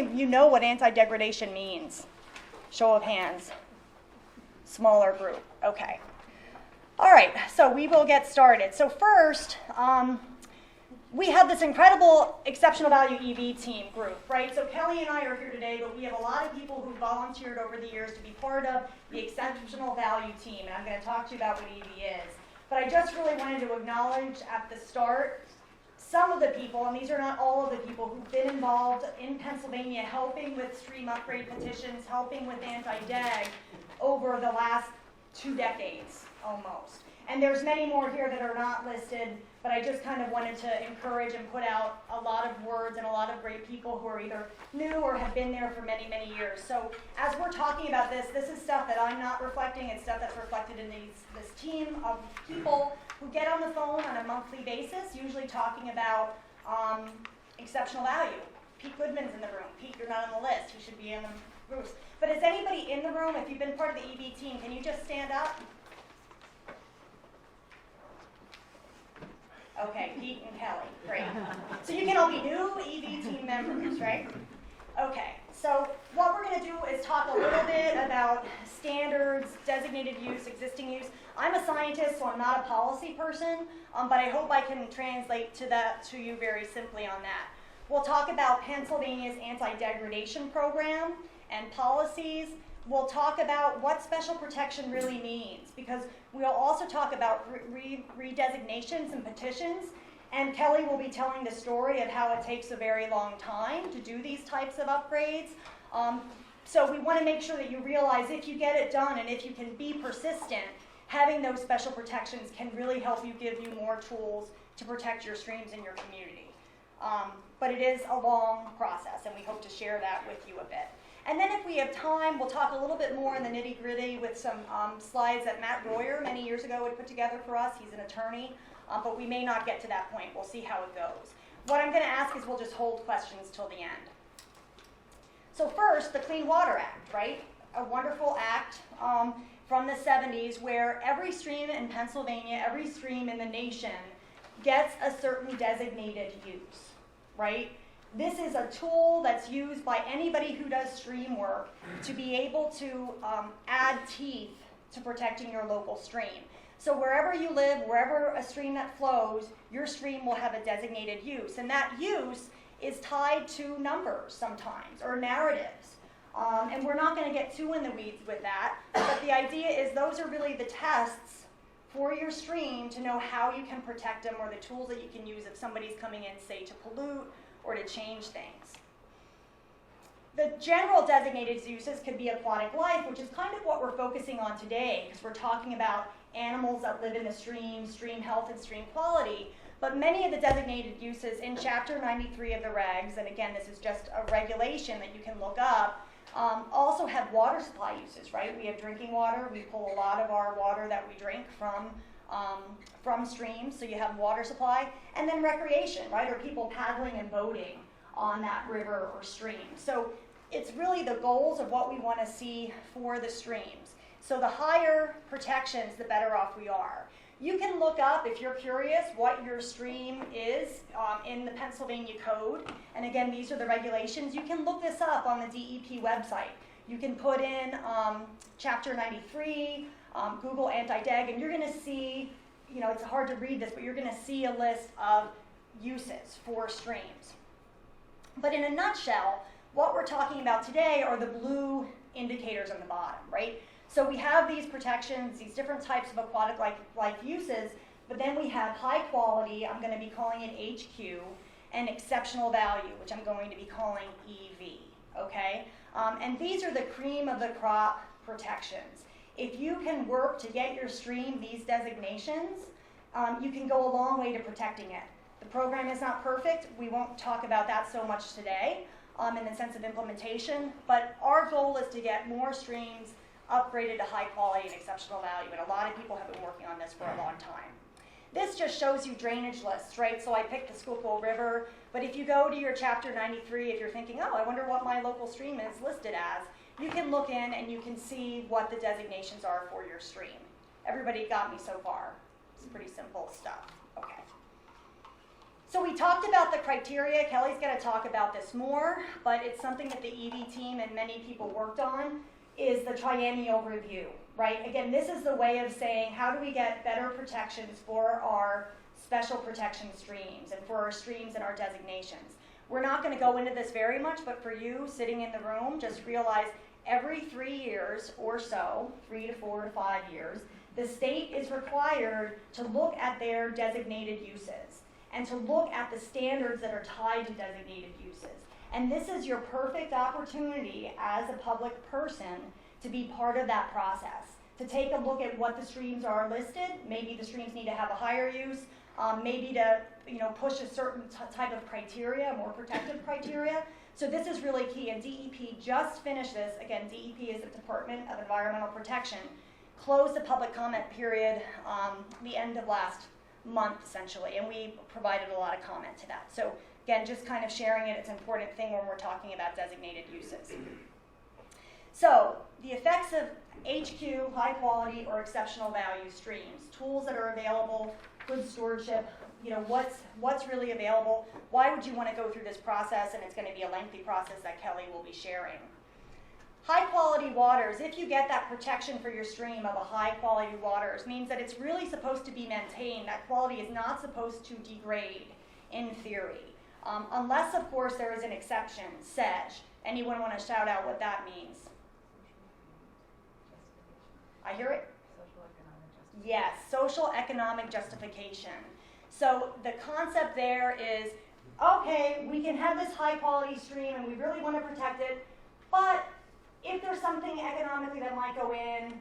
many of you know what anti-degradation means? Show of hands. Smaller group. Okay. All right, so we will get started. So first, we have this incredible exceptional value EV team group, right? So Kelly and I are here today, but we have a lot of people who volunteered over the years to be part of the exceptional value team, and I'm going to talk to you about what EV is. But I just really wanted to acknowledge at the start some of the people, and these are not all of the people, who've been involved in Pennsylvania helping with stream upgrade petitions, helping with anti-deg over the last 2 decades almost. And there's many more here that are not listed, but I just kind of wanted to encourage and put out a lot of words and a lot of great people who are either new or have been there for many, many years. So as we're talking about this is stuff that I'm not reflecting. It's stuff that's reflected in this team of people who get on the phone on a monthly basis, usually talking about exceptional value. Pete Goodman's in the room. Pete, you're not on the list. You should be in the groups. But is anybody in the room, if you've been part of the EV team, can you just stand up? Okay, Pete and Kelly, great. So you can all be new EV team members, right? Okay, so what we're going to do is talk a little bit about standards, designated use, existing use. I'm a scientist, so I'm not a policy person, but I hope I can translate to you very simply on that. We'll talk about Pennsylvania's anti-degradation program and policies. We'll talk about what special protection really means, because we'll also talk about redesignations and petitions, and Kelly will be telling the story of how it takes a very long time to do these types of upgrades. So we want to make sure that you realize if you get it done and if you can be persistent, having those special protections can really help you, give you more tools to protect your streams in your community. But it is a long process, and we hope to share that with you a bit. And then if we have time, we'll talk a little bit more in the nitty-gritty with some slides that Matt Royer many years ago had put together for us. He's an attorney, but we may not get to that point. We'll see how it goes. What I'm going to ask is we'll just hold questions till the end. So first, the Clean Water Act, right? A wonderful act from the 70s where every stream in Pennsylvania, every stream in the nation gets a certain designated use, right? This is a tool that's used by anybody who does stream work to be able to add teeth to protecting your local stream. So wherever you live, wherever a stream that flows, your stream will have a designated use. And that use is tied to numbers sometimes, or narratives. And we're not going to get too in the weeds with that, but the idea is those are really the tests for your stream to know how you can protect them, or the tools that you can use if somebody's coming in, say, to pollute or to change things. The general designated uses could be aquatic life, which is kind of what we're focusing on today, because we're talking about animals that live in the stream, stream health and stream quality. But many of the designated uses in Chapter 93 of the regs, and again, this is just a regulation that you can look up, also have water supply uses, right? We have drinking water. We pull a lot of our water that we drink from streams, so you have water supply, and then recreation, right, or people paddling and boating on that river or stream. So it's really the goals of what we want to see for the streams. So the higher protections, the better off we are. You can look up, if you're curious, what your stream is in the Pennsylvania Code, and again, these are the regulations. You can look this up on the DEP website. You can put in Chapter 93, Google anti-deg, and you're going to see, you know, it's hard to read this, but you're going to see a list of uses for streams. But in a nutshell, what we're talking about today are the blue indicators on the bottom, right? So we have these protections, these different types of aquatic life uses, but then we have high quality, I'm going to be calling it HQ, and exceptional value, which I'm going to be calling EV, okay? And these are the cream of the crop protections. If you can work to get your stream these designations, you can go a long way to protecting it. The program is not perfect. We won't talk about that so much today in the sense of implementation, but our goal is to get more streams upgraded to high quality and exceptional value, and a lot of people have been working on this for a long time. This just shows you drainage lists, right? So I picked the Schuylkill River, but if you go to your Chapter 93, if you're thinking, oh, I wonder what my local stream is listed as, you can look in and you can see what the designations are for your stream. Everybody got me so far? It's pretty simple stuff. Okay. So we talked about the criteria. Kelly's going to talk about this more, but it's something that the EV team and many people worked on, is the triennial review, right? Again, this is the way of saying, how do we get better protections for our special protection streams and for our streams and our designations? We're not going to go into this very much, but for you sitting in the room, just realize every 3 years or so, 3 to 4 to 5 years, the state is required to look at their designated uses and to look at the standards that are tied to designated uses. And this is your perfect opportunity as a public person to be part of that process, to take a look at what the streams are listed. Maybe the streams need to have a higher use, maybe to push a certain type of criteria, more protective criteria. So this is really key, and DEP just finished this. Again, DEP is the Department of Environmental Protection. Closed the public comment period the end of last month, essentially, and we provided a lot of comment to that. So again, just kind of sharing it, it's an important thing when we're talking about designated uses. So the effects of HQ, high quality or exceptional value streams, tools that are available, good stewardship, what's really available. Why would you want to go through this process? And it's going to be a lengthy process that Kelly will be sharing. High quality waters, if you get that protection for your stream of a high quality waters, means that it's really supposed to be maintained. That quality is not supposed to degrade in theory. Unless, of course, there is an exception, sedge. Anyone want to shout out what that means? I hear it? Yes, social economic justification. So the concept there is, okay, we can have this high quality stream and we really want to protect it, but if there's something economically that might go in,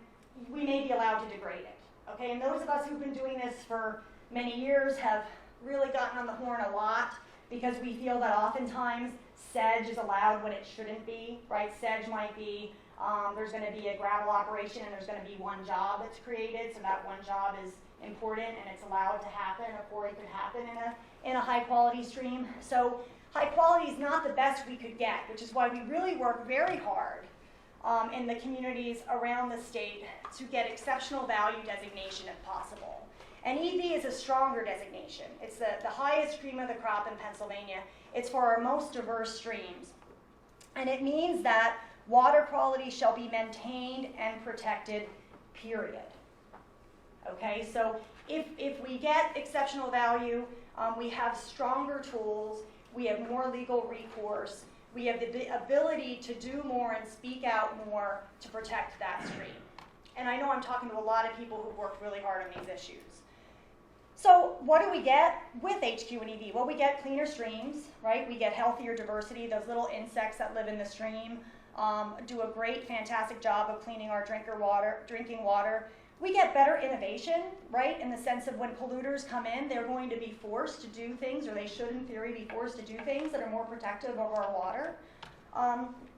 we may be allowed to degrade it. Okay, and those of us who've been doing this for many years have really gotten on the horn a lot because we feel that oftentimes sedge is allowed when it shouldn't be, right? Sedge might be, there's going to be a gravel operation and there's going to be one job that's created, so that one job is important and it's allowed to happen, a quarry could happen in a high quality stream. So high quality is not the best we could get, which is why we really work very hard in the communities around the state to get exceptional value designation if possible. And EV is a stronger designation. It's the highest cream of the crop in Pennsylvania. It's for our most diverse streams. And it means that water quality shall be maintained and protected, period. Okay, so if we get exceptional value, we have stronger tools, we have more legal recourse, we have the ability to do more and speak out more to protect that stream. And I know I'm talking to a lot of people who've worked really hard on these issues. So what do we get with HQ and EV? Well, we get cleaner streams, right? We get healthier diversity. Those little insects that live in the stream do a great, fantastic job of cleaning our drinking water. We get better innovation, right, in the sense of when polluters come in, they're going to be forced to do things, or they should in theory be forced to do things that are more protective of our water.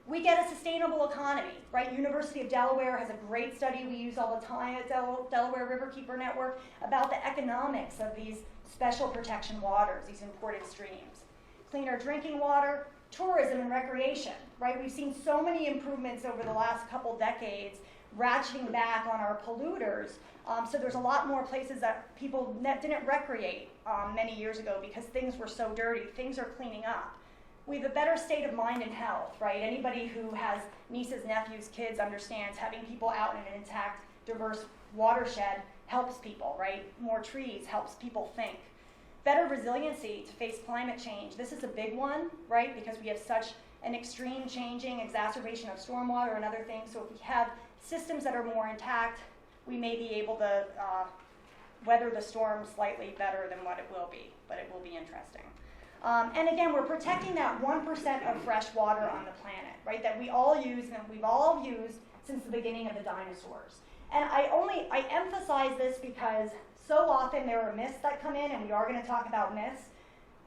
We get a sustainable economy, right? University of Delaware has a great study we use all the time at Delaware Riverkeeper Network about the economics of these special protection waters, these important streams. Cleaner drinking water, tourism and recreation, right? We've seen so many improvements over the last couple decades ratcheting back on our polluters. So there's a lot more places that people didn't recreate many years ago because things were so dirty. Things are cleaning up. We have a better state of mind and health, right? Anybody who has nieces, nephews, kids understands having people out in an intact, diverse watershed helps people, right? More trees helps people think. Better resiliency to face climate change. This is a big one, right? Because we have such an extreme changing exacerbation of stormwater and other things. So if we have systems that are more intact, we may be able to weather the storm slightly better than what it will be, but it will be interesting. And again, we're protecting that 1% of fresh water on the planet, right, that we all use and we've all used since the beginning of the dinosaurs. And I emphasize this because so often there are myths that come in, and we are going to talk about myths.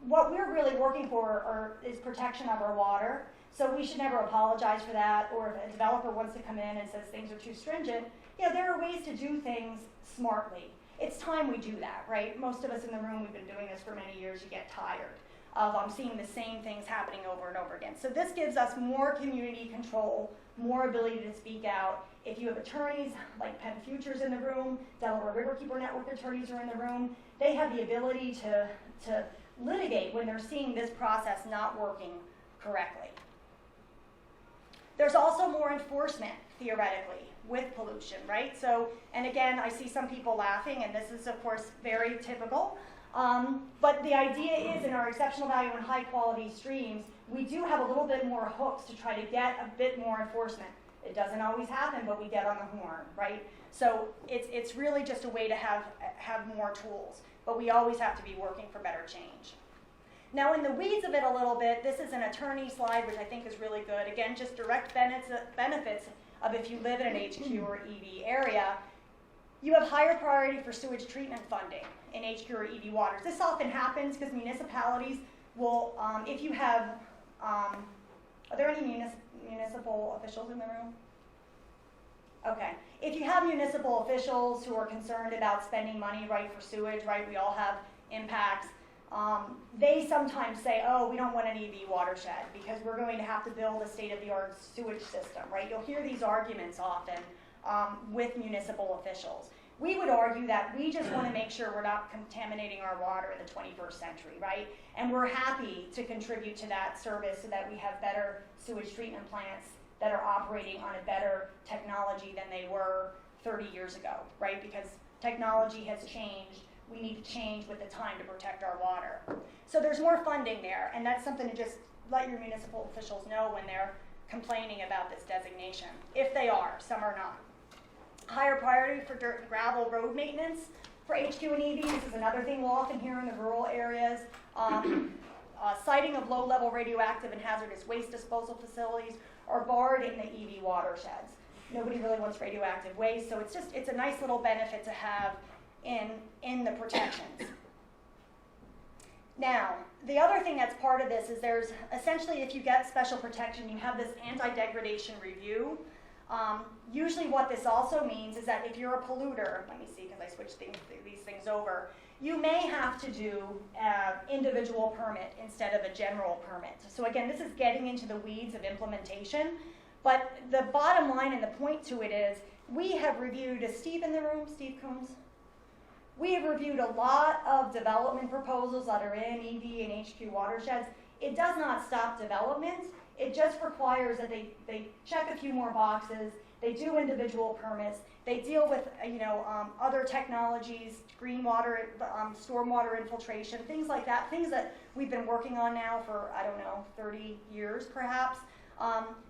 What we're really working for is protection of our water. So we should never apologize for that, or if a developer wants to come in and says things are too stringent, there are ways to do things smartly. It's time we do that, right? Most of us in the room, we've been doing this for many years, you get tired of seeing the same things happening over and over again. So this gives us more community control, more ability to speak out. If you have attorneys like Penn Futures in the room, Delaware Riverkeeper Network attorneys are in the room, they have the ability to litigate when they're seeing this process not working correctly. There's also more enforcement, theoretically, with pollution, right? So, and again, I see some people laughing, and this is, of course, very typical. But the idea is, in our exceptional value and high quality streams, we do have a little bit more hooks to try to get a bit more enforcement. It doesn't always happen, but we get on the horn, right? So it's really just a way to have more tools, but we always have to be working for better change. Now, in the weeds of it a little bit, this is an attorney slide, which I think is really good. Again, just direct benefits of if you live in an HQ or EV area. You have higher priority for sewage treatment funding in HQ or EV waters. This often happens because municipalities will, if you have, are there any municipal officials in the room? Okay. If you have municipal officials who are concerned about spending money, right, for sewage, right, we all have impacts, they sometimes say, oh, we don't want an EV watershed because we're going to have to build a state-of-the-art sewage system, right? You'll hear these arguments often with municipal officials. We would argue that we just want to make sure we're not contaminating our water in the 21st century, right? And we're happy to contribute to that service so that we have better sewage treatment plants that are operating on a better technology than they were 30 years ago, right? Because technology has changed. We need to change with the time to protect our water. So there's more funding there, and that's something to just let your municipal officials know when they're complaining about this designation, if they are. Some are not. Higher priority for dirt and gravel road maintenance for HQ and EVs is another thing we'll often hear in the rural areas. Siting of low-level radioactive and hazardous waste disposal facilities are barred in the EV watersheds. Nobody really wants radioactive waste, so it's a nice little benefit to have in the protections. Now, the other thing that's part of this is there's essentially, if you get special protection, you have this anti-degradation review. Usually what this also means is that if you're a polluter, let me see because I switched these things over, you may have to do an individual permit instead of a general permit. So again, this is getting into the weeds of implementation, but the bottom line and the point to it is we have reviewed, is Steve in the room, Steve Coombs? We have reviewed a lot of development proposals that are in EV and HQ watersheds. It does not stop development. It just requires that they check a few more boxes, they do individual permits, they deal with other technologies, green water, stormwater infiltration, things like that, things that we've been working on now for, 30 years perhaps.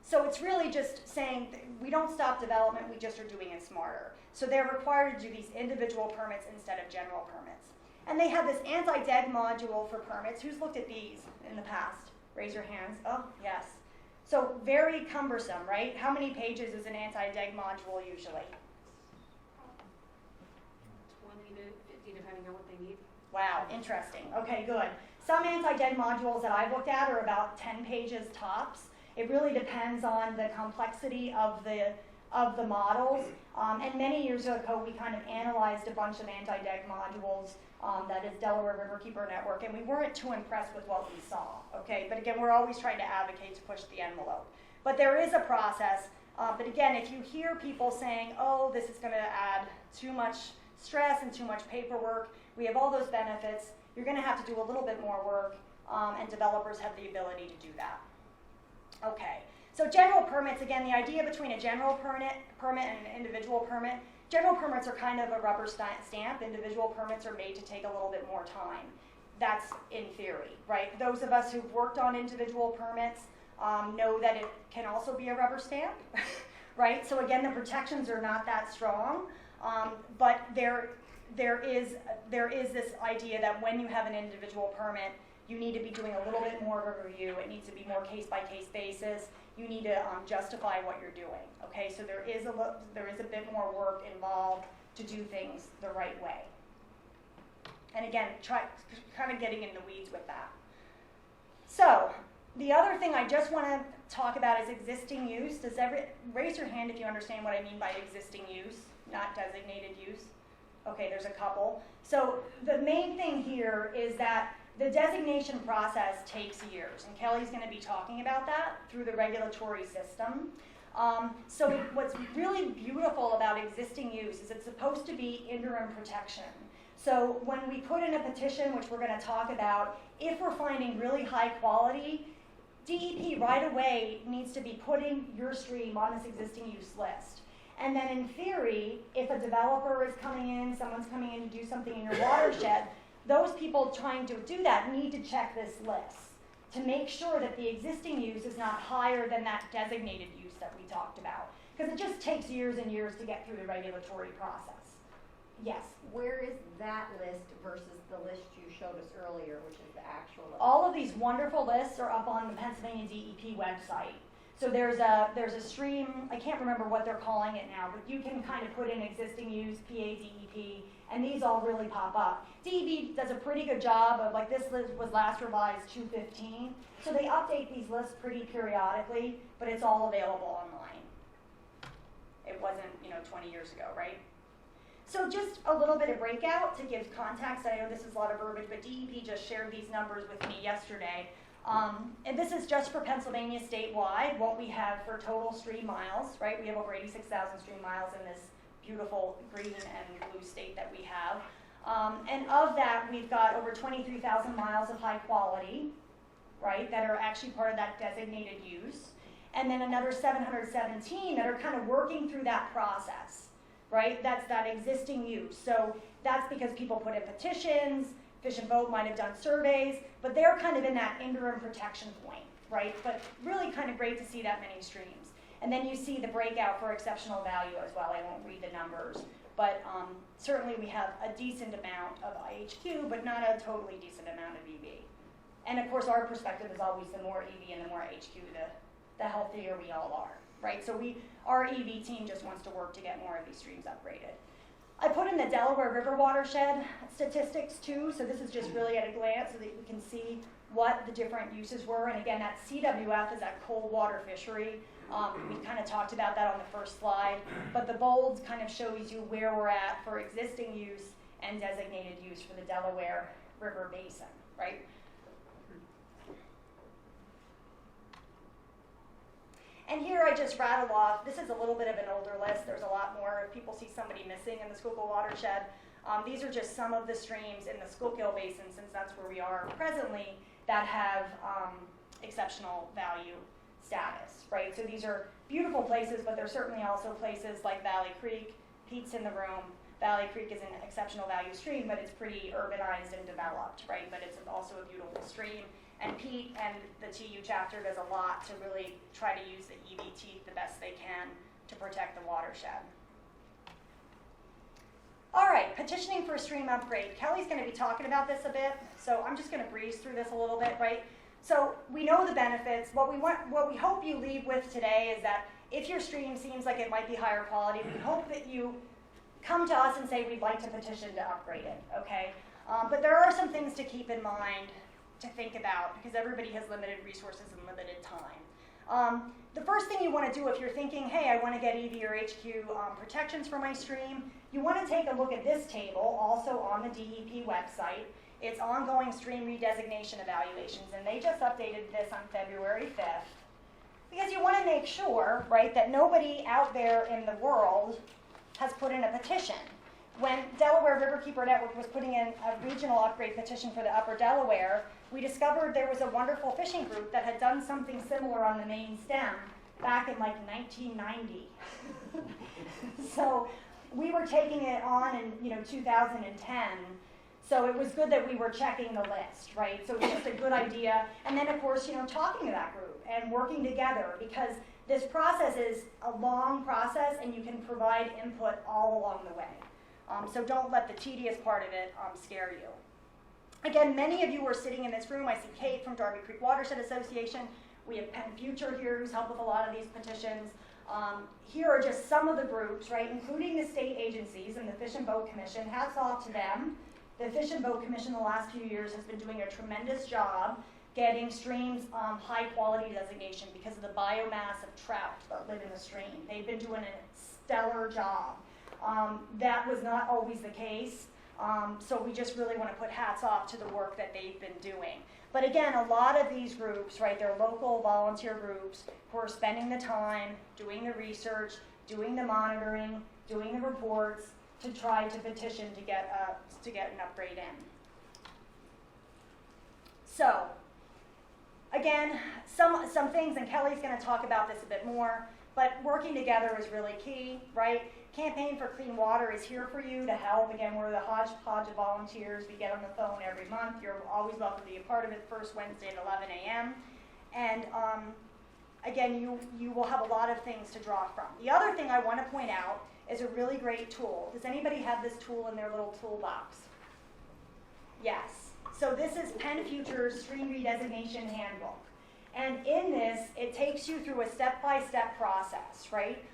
So it's really just saying we don't stop development, we just are doing it smarter. So they're required to do these individual permits instead of general permits. And they have this anti-deg module for permits. Who's looked at these in the past? Raise your hands. Oh, yes. So very cumbersome, right? How many pages is an anti-deg module usually? 20 to 50, depending on what they need. Wow, interesting. Okay, good. Some anti-deg modules that I've looked at are about 10 pages tops. It really depends on the complexity of the models. And many years ago, we kind of analyzed a bunch of anti-deg modules, that is Delaware Riverkeeper Network, and we weren't too impressed with what we saw, okay? But again, we're always trying to advocate to push the envelope. But there is a process, but again, if you hear people saying, oh, this is gonna add too much stress and too much paperwork, we have all those benefits, you're gonna have to do a little bit more work, and developers have the ability to do that. Okay. So general permits, again, the idea between a general permit and an individual permit, general permits are kind of a rubber stamp. Individual permits are made to take a little bit more time. That's in theory, right? Those of us who've worked on individual permits know that it can also be a rubber stamp, right? So again, the protections are not that strong, but there is this idea that when you have an individual permit, you need to be doing a little bit more of a review. It needs to be more case-by-case basis. You need to justify what you're doing. Okay, so there is a bit more work involved to do things the right way. And again, kind of getting in the weeds with that. So the other thing I just want to talk about is existing use. Raise your hand if you understand what I mean by existing use, not designated use. Okay, there's a couple. So the main thing here is that the designation process takes years, and Kelly's going to be talking about that through the regulatory system. So what's really beautiful about existing use is it's supposed to be interim protection. So when we put in a petition, which we're going to talk about, if we're finding really high quality, DEP right away needs to be putting your stream on this existing use list. And then in theory, if a developer is coming in, someone's coming in to do something in your watershed, those people trying to do that need to check this list to make sure that the existing use is not higher than that designated use that we talked about. Because it just takes years and years to get through the regulatory process. Yes? Where is that list versus the list you showed us earlier, which is the actual list? All of these wonderful lists are up on the Pennsylvania DEP website. So there's a stream, I can't remember what they're calling it now, but you can kind of put in existing use, PA, DEP, and these all really pop up. DEP does a pretty good job of, like, this list was last revised 2/15, so they update these lists pretty periodically, but it's all available online. It wasn't, 20 years ago, right? So just a little bit of breakout to give context. I know this is a lot of verbiage, but DEP just shared these numbers with me yesterday. And this is just for Pennsylvania statewide, what we have for total stream miles, right? We have over 86,000 stream miles in this beautiful green and blue state that we have. And of that, we've got over 23,000 miles of high quality, right, that are actually part of that designated use. And then another 717 that are kind of working through that process, right? That's that existing use. So that's because people put in petitions, Fish and Boat might have done surveys, but they're kind of in that interim protection point, right? But really kind of great to see that many streams. And then you see the breakout for exceptional value as well. I won't read the numbers, but certainly we have a decent amount of IHQ, but not a totally decent amount of EV. And of course, our perspective is always the more EV and the more HQ, the healthier we all are, right? So our EV team just wants to work to get more of these streams upgraded. I put in the Delaware River watershed statistics too, so this is just really at a glance so that we can see what the different uses were. And again, that CWF is that cold water fishery. We kind of talked about that on the first slide, but the bold kind of shows you where we're at for existing use and designated use for the Delaware River Basin, right? And here I just rattle off, this is a little bit of an older list, there's a lot more if people see somebody missing in the Schuylkill watershed. These are just some of the streams in the Schuylkill Basin, since that's where we are presently, that have exceptional value status, right? So these are beautiful places, but they're certainly also places like Valley Creek. Pete's in the room. Valley Creek is an exceptional value stream, but it's pretty urbanized and developed, right? But it's also a beautiful stream. And Pete and the TU chapter does a lot to really try to use the EV teeth the best they can to protect the watershed. All right, petitioning for a stream upgrade. Kelly's going to be talking about this a bit, so I'm just going to breeze through this a little bit, right? So we know the benefits. What we hope you leave with today is that if your stream seems like it might be higher quality, we hope that you come to us and say we'd like to petition to upgrade it, okay? But there are some things to keep in mind to think about because everybody has limited resources and limited time. The first thing you want to do if you're thinking, hey, I want to get EV or HQ protections for my stream, you want to take a look at this table, also on the DEP website. It's ongoing stream redesignation evaluations, and they just updated this on February 5th. Because you want to make sure, right, that nobody out there in the world has put in a petition. When Delaware Riverkeeper Network was putting in a regional upgrade petition for the Upper Delaware, we discovered there was a wonderful fishing group that had done something similar on the main stem back in like 1990. So we were taking it on in 2010. So it was good that we were checking the list, right? So it's just a good idea. And then of course, talking to that group and working together because this process is a long process and you can provide input all along the way. So don't let the tedious part of it scare you. Again, many of you are sitting in this room. I see Kate from Darby Creek Watershed Association. We have Penn Future here who's helped with a lot of these petitions. Here are just some of the groups, right, including the state agencies and the Fish and Boat Commission. Hats off to them. The Fish and Boat Commission the last few years has been doing a tremendous job getting streams high quality designation because of the biomass of trout that live in the stream. They've been doing a stellar job. That was not always the case, so we just really want to put hats off to the work that they've been doing. But again, a lot of these groups, right, they're local volunteer groups who are spending the time, doing the research, doing the monitoring, doing the reports, to try to petition to get an upgrade in. So, again, some things, and Kelly's going to talk about this a bit more, but working together is really key, right? Campaign for Clean Water is here for you to help. Again, we're the hodgepodge of volunteers. We get on the phone every month. You're always welcome to be a part of it, first Wednesday at 11 a.m. And again, you will have a lot of things to draw from. The other thing I want to point out is a really great tool. Does anybody have this tool in their little toolbox? Yes. So this is Penn Future's Stream Redesignation Handbook. And in this, it takes you through a step-by-step process, right?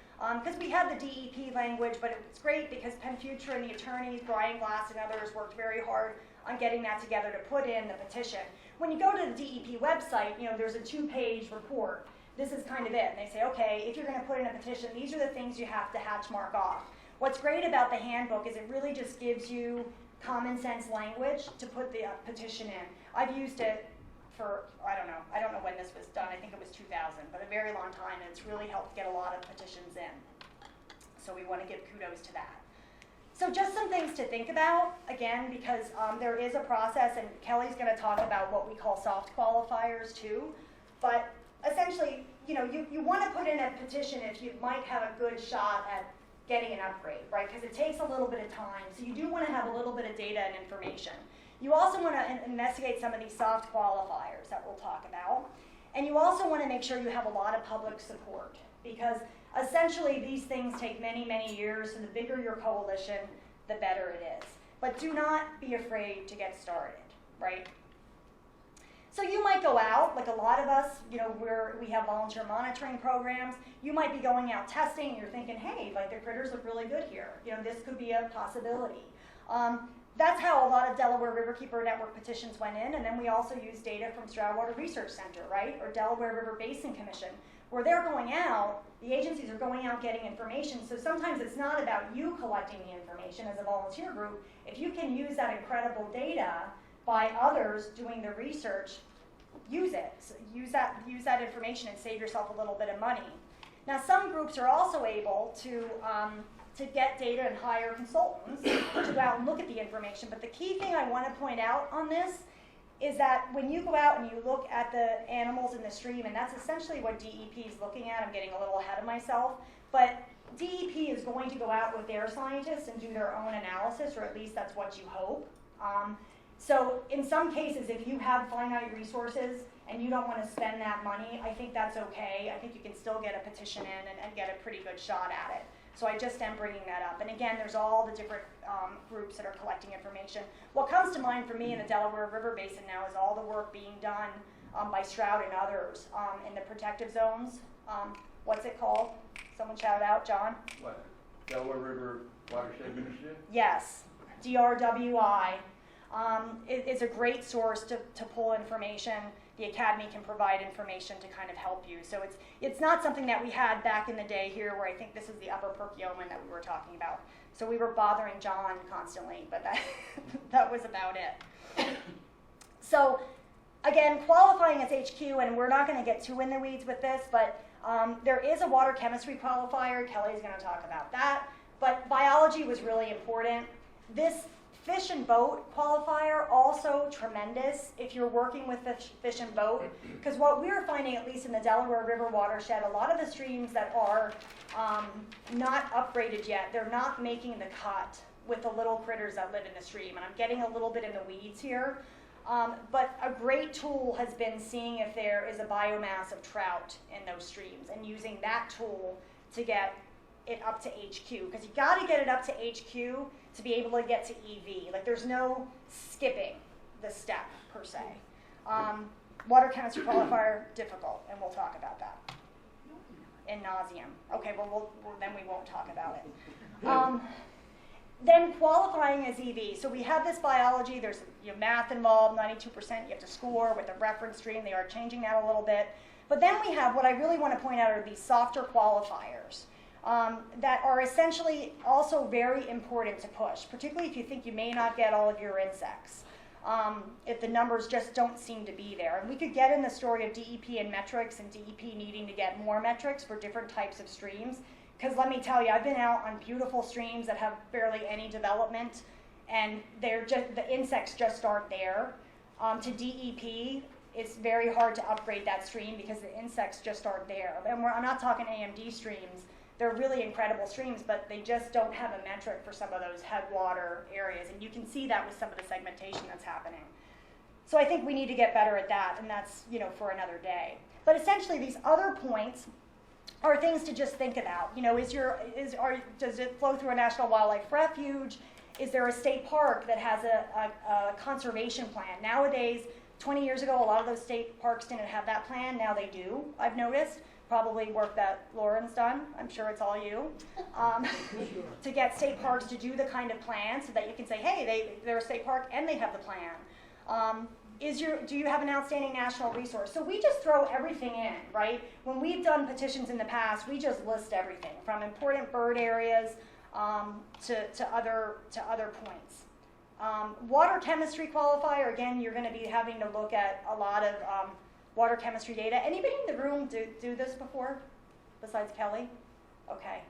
Because we have the DEP language, but it's great because Penn Future and the attorneys, Brian Glass and others, worked very hard on getting that together to put in the petition. When you go to the DEP website, there's a 2-page report. This is kind of it. And they say, okay, if you're going to put in a petition, these are the things you have to hatch mark off. What's great about the handbook is it really just gives you common sense language to put the petition in. I've used it for, I don't know when this was done. I think it was 2000, but a very long time, and it's really helped get a lot of petitions in. So we want to give kudos to that. So just some things to think about, again, because there is a process, and Kelly's going to talk about what we call soft qualifiers too. But essentially, you want to put in a petition if you might have a good shot at getting an upgrade, right? Because it takes a little bit of time. So you do want to have a little bit of data and information. You also want to investigate some of these soft qualifiers that we'll talk about. And you also want to make sure you have a lot of public support, because essentially these things take many, many years, so the bigger your coalition, the better it is. But do not be afraid to get started, right? So you might go out, like a lot of us, we have volunteer monitoring programs. You might be going out testing, and you're thinking, hey, like the critters look really good here. This could be a possibility. That's how a lot of Delaware Riverkeeper Network petitions went in, and then we also use data from Stroud Water Research Center, right, or Delaware River Basin Commission, where they're going out, the agencies are going out getting information, so sometimes it's not about you collecting the information as a volunteer group. If you can use that incredible data by others doing the research, use it. So use that information and save yourself a little bit of money. Now, some groups are also able to get data and hire consultants to go out and look at the information. But the key thing I want to point out on this is that when you go out and you look at the animals in the stream, and that's essentially what DEP is looking at, I'm getting a little ahead of myself, but DEP is going to go out with their scientists and do their own analysis, or at least that's what you hope. So in some cases, if you have finite resources and you don't want to spend that money, I think that's okay. I think you can still get a petition in and get a pretty good shot at it. So I just am bringing that up. And again, there's all the different groups that are collecting information. What comes to mind for me in the Delaware River Basin now is all the work being done by Stroud and others in the protective zones. What's it called? Someone shout out, John? What? Delaware River Watershed Initiative? Yes, DRWI. It's a great source to pull information. The Academy can provide information to kind of help you. So it's not something that we had back in the day here, where I think this is the Upper Perkiomen that we were talking about. So we were bothering John constantly, but that was about it. So again, qualifying as HQ, and we're not going to get too in the weeds with this, but there is a water chemistry qualifier. Kelly's going to talk about that. But biology was really important. This fish and boat qualifier, also tremendous if you're working with fish and boat, because what we're finding, at least in the Delaware River watershed, a lot of the streams that are not upgraded yet, they're not making the cut with the little critters that live in the stream. And I'm getting a little bit in the weeds here. But a great tool has been seeing if there is a biomass of trout in those streams and using that tool to get it up to HQ, because you got to get it up to HQ to be able to get to EV. Like, there's no skipping the step per se. Water chemistry qualifier, difficult, and we'll talk about that in nauseam. Okay, well, then we won't talk about it. Then qualifying as EV. So we have this biology. There's math involved, 92% you have to score with a reference stream. They are changing that a little bit. But then we have what I really want to point out are these softer qualifiers. That are essentially also very important to push, particularly if you think you may not get all of your insects, if the numbers just don't seem to be there. And we could get in the story of DEP and metrics, and DEP needing to get more metrics for different types of streams, Because let me tell you, I've been out on beautiful streams that have barely any development, and the insects just aren't there. To DEP, it's very hard to upgrade that stream because the insects just aren't there. And I'm not talking AMD streams. They're really incredible streams, but they just don't have a metric for some of those headwater areas. And you can see that with some of the segmentation that's happening. So I think we need to get better at that, and that's, for another day. But essentially, these other points are things to just think about. Does it flow through a national wildlife refuge? Is there a state park that has a conservation plan? Nowadays, 20 years ago, a lot of those state parks didn't have that plan. Now they do, I've noticed. Probably work that Lauren's done. I'm sure it's all you. To get state parks to do the kind of plan so that you can say, hey, they're a state park and they have the plan. Do you have an outstanding national resource? So we just throw everything in, right? When we've done petitions in the past, we just list everything from important bird areas to other points. Water chemistry qualifier, again, you're going to be having to look at a lot of water chemistry data. Anybody in the room do this before, besides Kelly? Okay.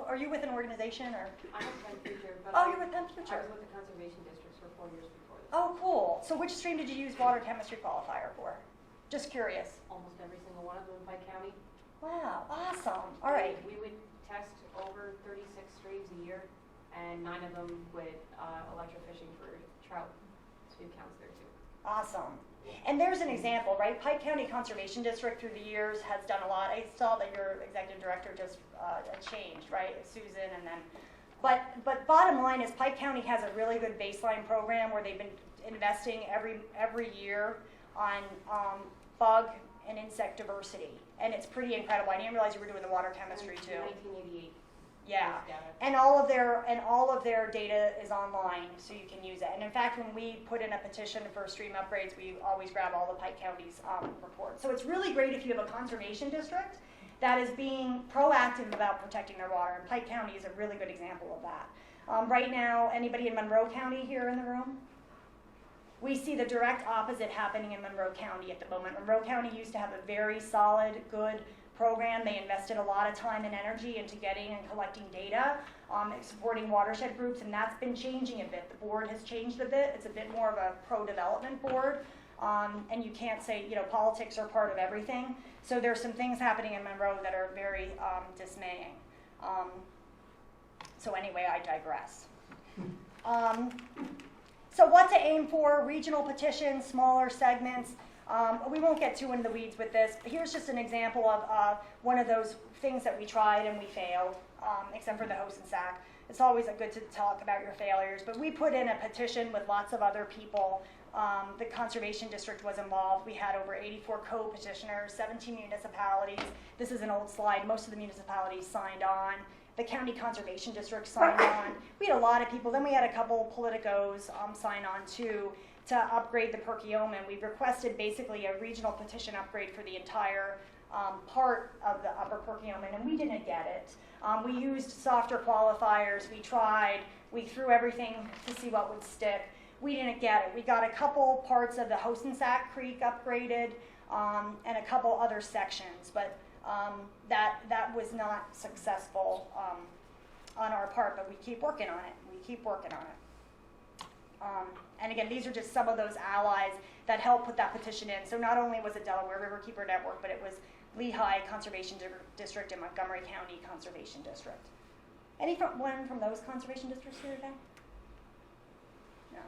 Are you with an organization or? I'm with Penn Future, but Oh, you're with Penn Future. I was with the conservation districts for 4 years before this. Oh, cool. So which stream did you use water chemistry qualifier for? Just curious. Almost every single one of them in Pike County. Wow, awesome. All right. We would test over 36 streams a year, and 9 of them with electrofishing for trout. So it counts there too. Awesome. And there's an example, right? Pike County Conservation District through the years has done a lot. I saw that your executive director just changed, right? Susan, and then, but bottom line is Pike County has a really good baseline program where they've been investing every year on bug and insect diversity, and it's pretty incredible. I didn't realize you were doing the water chemistry Since too. 1988. Yeah, data. and all of their data is online, so you can use it. And in fact, when we put in a petition for stream upgrades, we always grab all the Pike County's reports. So it's really great if you have a conservation district that is being proactive about protecting their water. And Pike County is a really good example of that. Right now, anybody in Monroe County here in the room? We see the direct opposite happening in Monroe County at the moment. Monroe County used to have a very solid, good program. They invested a lot of time and energy into getting and collecting data, supporting watershed groups, and that's been changing a bit. The board has changed a bit. It's a bit more of a pro-development board, and you can't say, politics are part of everything. So there's some things happening in Monroe that are very dismaying. So anyway, I digress. So what to aim for, regional petitions, smaller segments. We won't get too into the weeds with this. Here's just an example of one of those things that we tried and we failed, except for the host and sack. It's always good to talk about your failures, but we put in a petition with lots of other people. The Conservation District was involved. We had over 84 co-petitioners, 17 municipalities. This is an old slide. Most of the municipalities signed on. The County Conservation District signed on. We had a lot of people. Then we had a couple politicos sign on too to upgrade the Perkiomen. We requested basically a regional petition upgrade for the entire part of the upper Perkiomen, and we didn't get it. We used softer qualifiers. We tried. We threw everything to see what would stick. We didn't get it. We got a couple parts of the Hosensack Creek upgraded and a couple other sections, but that was not successful on our part, but we keep working on it. We keep working on it. And again, these are just some of those allies that helped put that petition in. So not only was it Delaware Riverkeeper Network, but it was Lehigh Conservation District and Montgomery County Conservation District. Anyone from those conservation districts here today? No?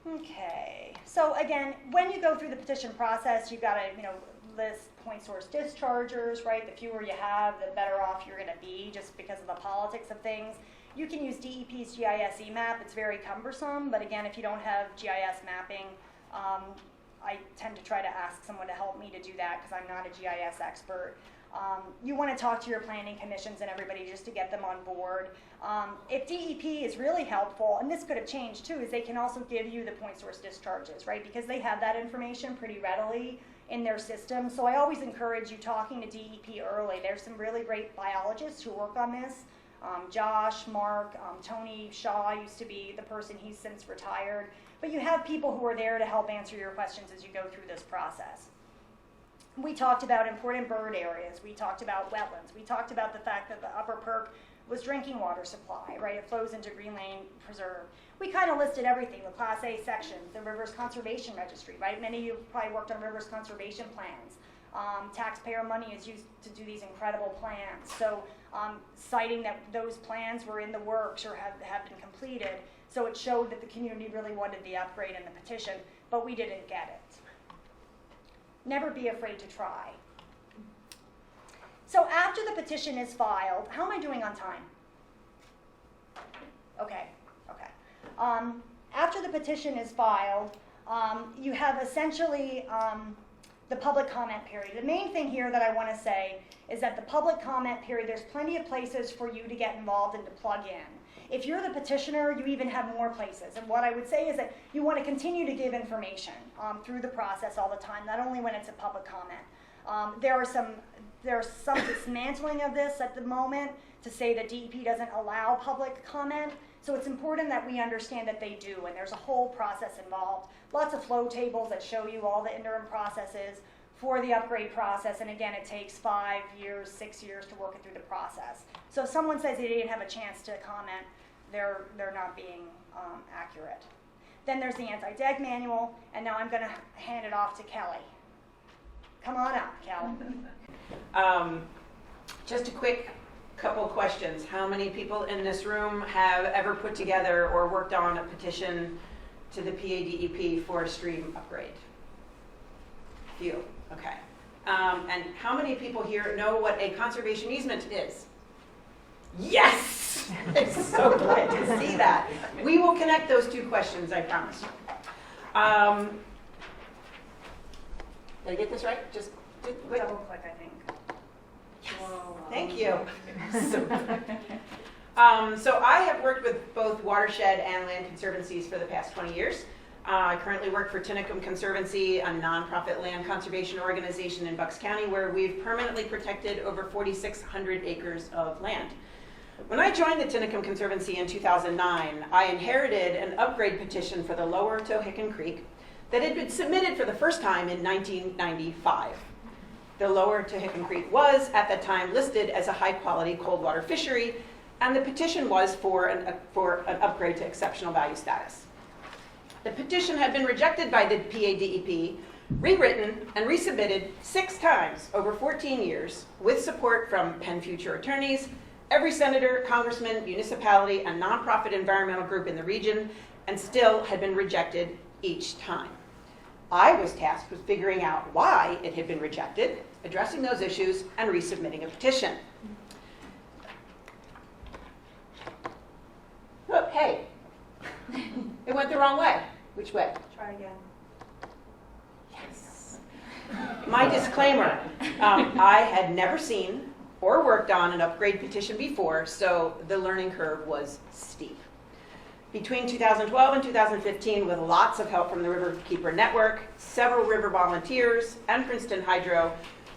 Okay. Okay. So again, when you go through the petition process, you've got to, list point source dischargers, right? The fewer you have, the better off you're going to be just because of the politics of things. You can use DEP's GIS EMAP. It's very cumbersome, but again, if you don't have GIS mapping, I tend to try to ask someone to help me to do that because I'm not a GIS expert. You want to talk to your planning commissions and everybody just to get them on board. If DEP is really helpful, and this could have changed too, is they can also give you the point source discharges, right? Because they have that information pretty readily in their system. So I always encourage you talking to DEP early. There's some really great biologists who work on this. Josh, Mark, Tony Shaw used to be the person, he's since retired. But you have people who are there to help answer your questions as you go through this process. we talked about important bird areas. We talked about wetlands. We talked about the fact that the Upper Perk was drinking water supply, right? It flows into Green Lane Preserve. We kind of listed everything, the Class A sections, the Rivers Conservation Registry, right? Many of you probably worked on rivers conservation plans. Taxpayer money is used to do these incredible plans. So citing that those plans were in the works or have been completed, so it showed that the community really wanted the upgrade in the petition, but we didn't get it. Never be afraid to try. So after the petition is filed, how am I doing on time? Okay. After the petition is filed, you have essentially the public comment period. The main thing here that I want to say is that the public comment period, there's plenty of places for you to get involved and to plug in. If you're the petitioner, you even have more places. And what I would say is that you want to continue to give information through the process all the time, not only when it's a public comment. There's some dismantling of this at the moment to say that DEP doesn't allow public comment. So it's important that we understand that they do, and there's a whole process involved. Lots of flow tables that show you all the interim processes for the upgrade process, and again, it takes 5 years, 6 years to work it through the process. So if someone says they didn't have a chance to comment, they're not being accurate. Then there's the anti-deg manual, and now I'm going to hand it off to Kelly. Come on up, Kelly. Just a quick couple questions. How many people in this room have ever put together or worked on a petition to the PADEP for a stream upgrade? Few. Okay. And how many people here know what a conservation easement is? Yes! It's so glad to see that. We will connect those two questions, I promise you. Did I get this right? Just wait. Double click, I think. Thank you. So I have worked with both watershed and land conservancies for the past 20 years. I currently work for Tinicum Conservancy, a nonprofit land conservation organization in Bucks County, where we've permanently protected over 4,600 acres of land. When I joined the Tinicum Conservancy in 2009, I inherited an upgrade petition for the lower Tohickon Creek that had been submitted for the first time in 1995. The lower Tohickon Creek was, at that time, listed as a high-quality cold water fishery, and the petition was for an upgrade to exceptional value status. The petition had been rejected by the PADEP, rewritten and resubmitted 6 times over 14 years with support from Penn Future attorneys, every senator, congressman, municipality, and nonprofit environmental group in the region, and still had been rejected each time. I was tasked with figuring out why it had been rejected, addressing those issues, and resubmitting a petition. Oh, hey, it went the wrong way. Which way? Try again. Yes. My disclaimer, I had never seen or worked on an upgrade petition before, so the learning curve was steep. Between 2012 and 2015, with lots of help from the Riverkeeper Network, several river volunteers, and Princeton Hydro,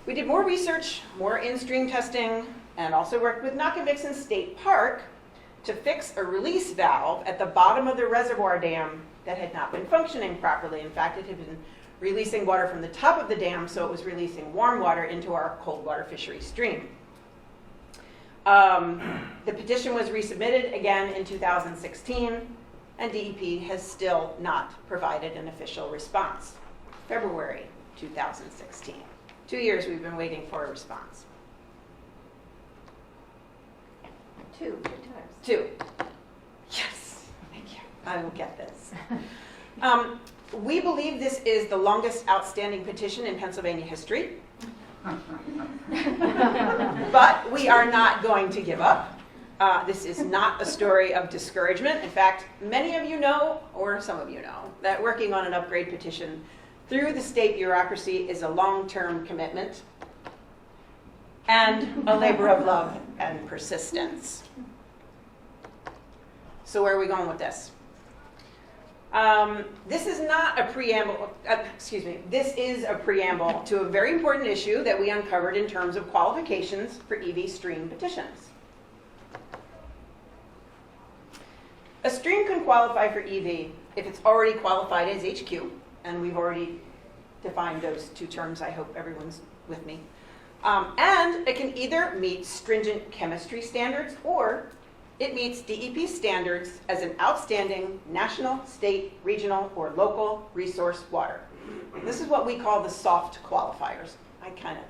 we did more research, more in-stream testing, and also worked with Nockamixon State Park to fix a release valve at the bottom of the reservoir dam that had not been functioning properly. In fact, it had been releasing water from the top of the dam, so it was releasing warm water into our cold water fishery stream. The petition was resubmitted again in 2016, and DEP has still not provided an official response. February 2016. 2 years we've been waiting for a response. 2 times. 2. Yes, thank you. I will get this. We believe this is the longest outstanding petition in Pennsylvania history. But we are not going to give up. This is not a story of discouragement. In fact, many of you know, or some of you know, that working on an upgrade petition through the state bureaucracy is a long-term commitment and a labor of love and persistence. So where are we going with this? This is not a preamble, this is a preamble to a very important issue that we uncovered in terms of qualifications for EV stream petitions. A stream can qualify for EV if it's already qualified as HQ, and we've already define those two terms. I hope everyone's with me. And it can either meet stringent chemistry standards or it meets DEP standards as an outstanding national, state, regional, or local resource water. This is what we call the soft qualifiers.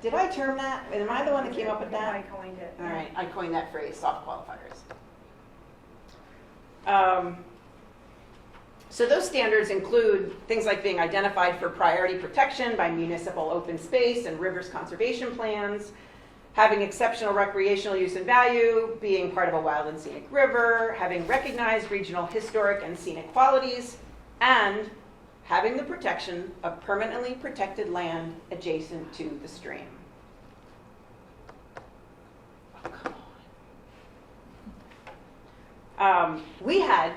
Did I term that? Am I the one that came up with that? I coined it. All right, I coined that phrase, soft qualifiers. So those standards include things like being identified for priority protection by municipal open space and rivers conservation plans, having exceptional recreational use and value, being part of a wild and scenic river, having recognized regional historic and scenic qualities, and having the protection of permanently protected land adjacent to the stream. Oh, come on. We had,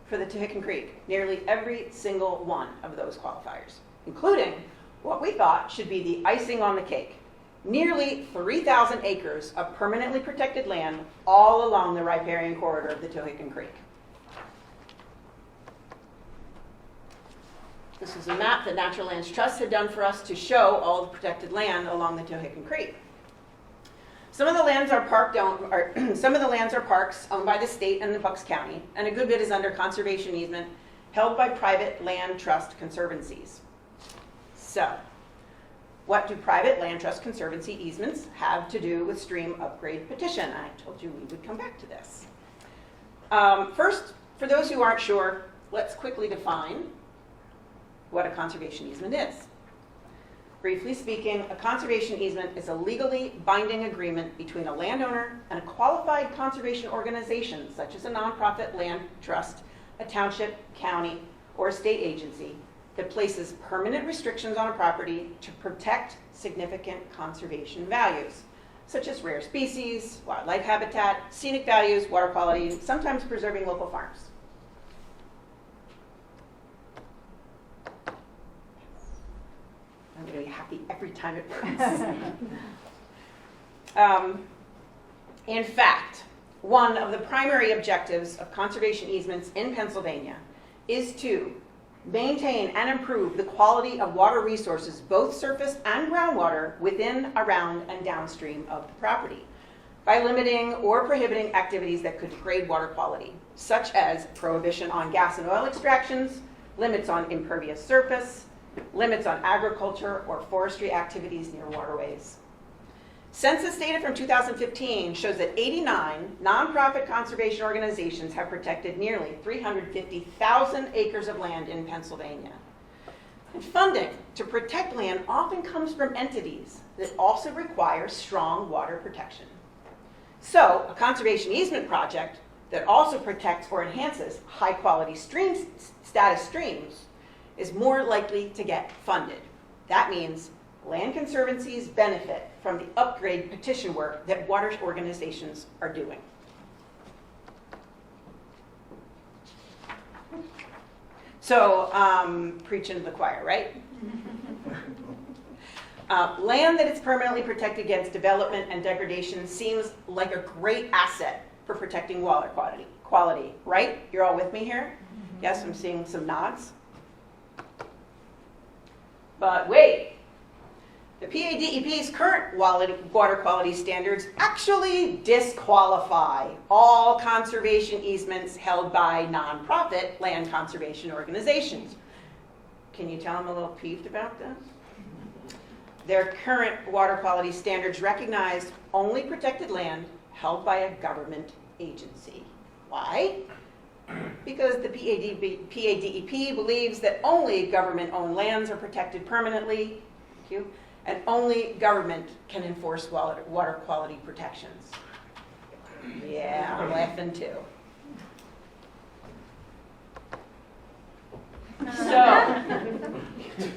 for the Tehiccan Creek, nearly every single one of those qualifiers, including what we thought should be the icing on the cake. Nearly 3,000 acres of permanently protected land all along the riparian corridor of the Tehiccan Creek. This is a map that Natural Lands Trust had done for us to show all the protected land along the Tehiccan Creek. Some of the lands are parks owned by the state and the Bucks County, and a good bit is under conservation easement held by private land trust conservancies. So, what do private land trust conservancy easements have to do with stream upgrade petition? I told you we would come back to this. First, for those who aren't sure, let's quickly define what a conservation easement is. Briefly speaking, a conservation easement is a legally binding agreement between a landowner and a qualified conservation organization, such as a nonprofit land trust, a township, county, or a state agency, that places permanent restrictions on a property to protect significant conservation values, such as rare species, wildlife habitat, scenic values, water quality, sometimes preserving local farms. I'm going to be happy every time it works. In fact, one of the primary objectives of conservation easements in Pennsylvania is to maintain and improve the quality of water resources, both surface and groundwater, within, around, and downstream of the property, by limiting or prohibiting activities that could degrade water quality, such as prohibition on gas and oil extractions, limits on impervious surface, limits on agriculture or forestry activities near waterways. Census data from 2015 shows that 89 nonprofit conservation organizations have protected nearly 350,000 acres of land in Pennsylvania. And funding to protect land often comes from entities that also require strong water protection. So, a conservation easement project that also protects or enhances high-quality status streams is more likely to get funded. That means land conservancies benefit from the upgrade petition work that water organizations are doing. So, preaching to the choir, right? Land that is permanently protected against development and degradation seems like a great asset for protecting water quality, right? You're all with me here? Yes, I'm seeing some nods. But wait, the PADEP's current water quality standards actually disqualify all conservation easements held by nonprofit land conservation organizations. Can you tell I'm a little peeved about this? Their current water quality standards recognize only protected land held by a government agency. Why? Because the PADEP believes that only government-owned lands are protected permanently, thank you, and only government can enforce water quality protections. Yeah, I'm laughing too. So,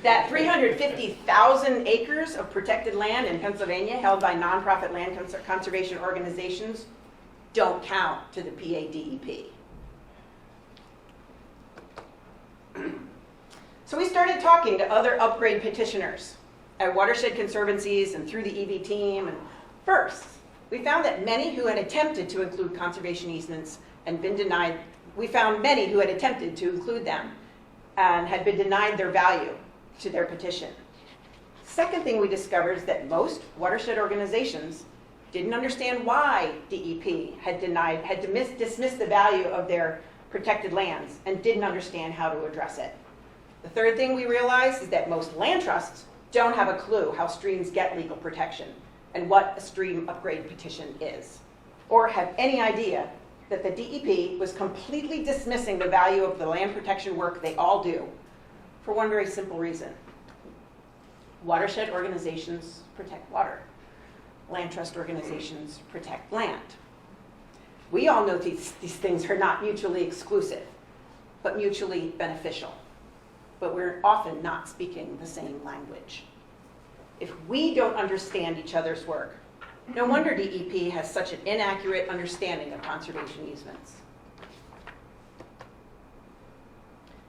that 350,000 acres of protected land in Pennsylvania held by nonprofit land conservation organizations don't count to the PADEP. So we started talking to other upgrade petitioners at Watershed Conservancies and through the EV team. And first, we found that many who had attempted to include conservation easements and been denied, we found many who had attempted to include them and had been denied their value to their petition. Second thing we discovered is that most watershed organizations didn't understand why DEP had dismissed the value of their protected lands and didn't understand how to address it. The third thing we realized is that most land trusts don't have a clue how streams get legal protection and what a stream upgrade petition is, or have any idea that the DEP was completely dismissing the value of the land protection work they all do for one very simple reason. Watershed organizations protect water. Land trust organizations protect land. We all know these things are not mutually exclusive, but mutually beneficial. But we're often not speaking the same language. If we don't understand each other's work, no wonder DEP has such an inaccurate understanding of conservation easements.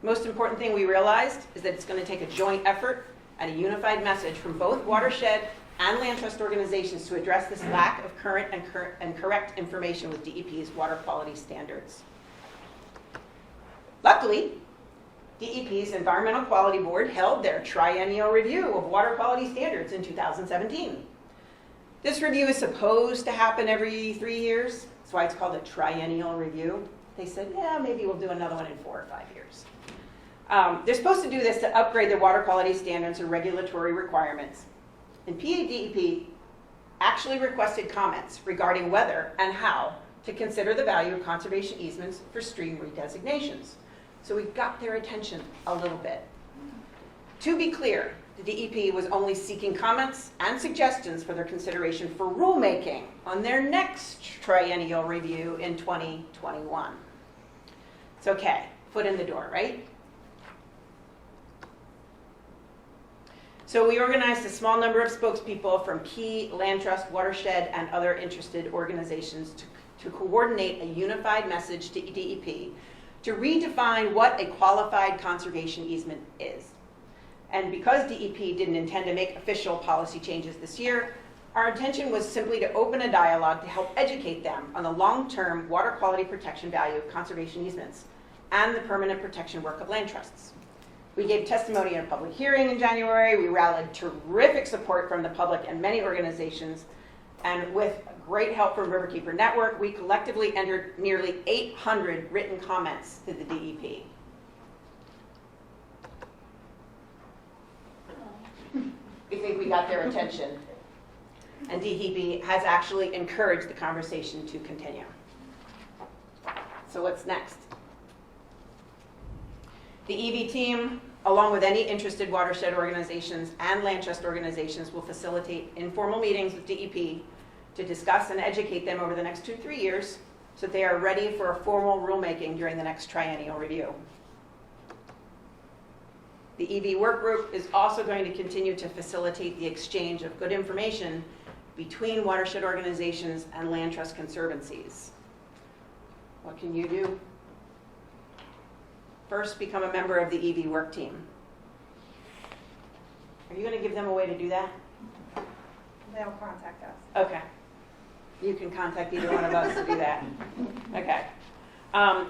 The most important thing we realized is that it's going to take a joint effort and a unified message from both watershed and land trust organizations to address this lack of current and correct information with DEP's water quality standards. Luckily, DEP's Environmental Quality Board held their triennial review of water quality standards in 2017. This review is supposed to happen every 3 years. That's why it's called a triennial review. They said, yeah, maybe we'll do another one in 4 or 5 years. They're supposed to do this to upgrade their water quality standards and regulatory requirements. And PADEP actually requested comments regarding whether and how to consider the value of conservation easements for stream redesignations. So we got their attention a little bit. To be clear, the DEP was only seeking comments and suggestions for their consideration for rulemaking on their next triennial review in 2021. It's okay, foot in the door, right? So we organized a small number of spokespeople from key land trust, watershed, and other interested organizations to coordinate a unified message to DEP to redefine what a qualified conservation easement is. And because DEP didn't intend to make official policy changes this year, our intention was simply to open a dialogue to help educate them on the long-term water quality protection value of conservation easements and the permanent protection work of land trusts. We gave testimony in a public hearing in January. We rallied terrific support from the public and many organizations. And with great help from Riverkeeper Network, we collectively entered nearly 800 written comments to the DEP. We think we got their attention. And DEP has actually encouraged the conversation to continue. So what's next? The EV team, along with any interested watershed organizations and land trust organizations, will facilitate informal meetings with DEP to discuss and educate them over the next 2 to 3 years so that they are ready for a formal rulemaking during the next triennial review. The EV work group is also going to continue to facilitate the exchange of good information between watershed organizations and land trust conservancies. What can you do? First, become a member of the EV work team. Are you going to give them a way to do that? They'll contact us. Okay. You can contact either one of us to do that. Okay.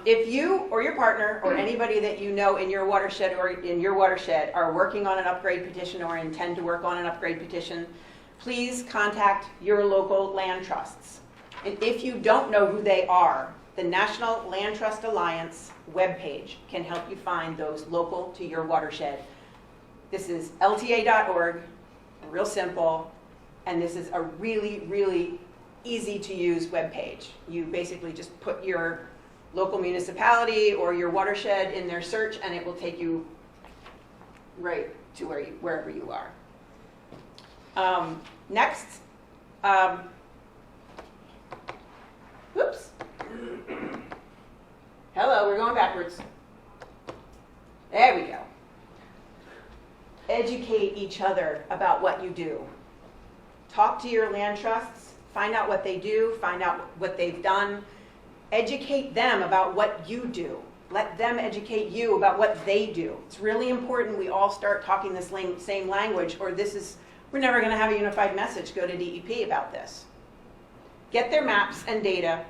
If you or your partner or anybody that you know in your watershed are working on an upgrade petition or intend to work on an upgrade petition, please contact your local land trusts. And if you don't know who they are, the National Land Trust Alliance webpage can help you find those local to your watershed. This is lta.org, real simple, and this is a really, really easy to use webpage. You basically just put your local municipality or your watershed in their search and it will take you right to wherever you are. Next, whoops. Hello, we're going backwards. There we go. Educate each other about what you do. Talk to your land trusts, find out what they do, find out what they've done. Educate them about what you do. Let them educate you about what they do. It's really important we all start talking this same language, or we're never going to have a unified message go to DEP about this. Get their maps and data.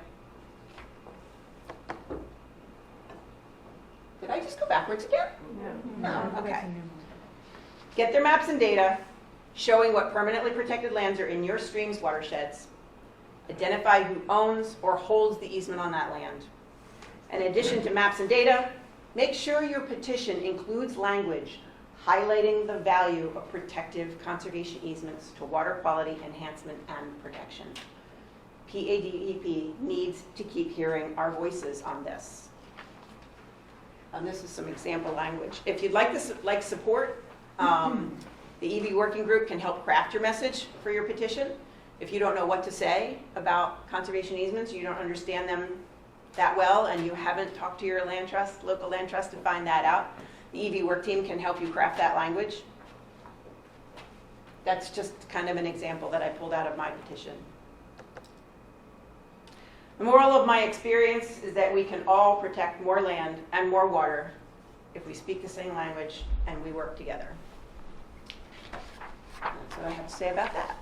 Did I just go backwards again? No. Okay. Get their maps and data showing what permanently protected lands are in your streams, watersheds. Identify who owns or holds the easement on that land. In addition to maps and data, make sure your petition includes language highlighting the value of protective conservation easements to water quality enhancement and protection. PADEP needs to keep hearing our voices on this. And this is some example language. If you'd like this, like support, the EV working group can help craft your message for your petition. If you don't know what to say about conservation easements, you don't understand them that well, and you haven't talked to your land trust, local land trust, to find that out, the EV work team can help you craft that language. That's just kind of an example that I pulled out of my petition. The moral of my experience is that we can all protect more land and more water if we speak the same language and we work together. That's what I have to say about that.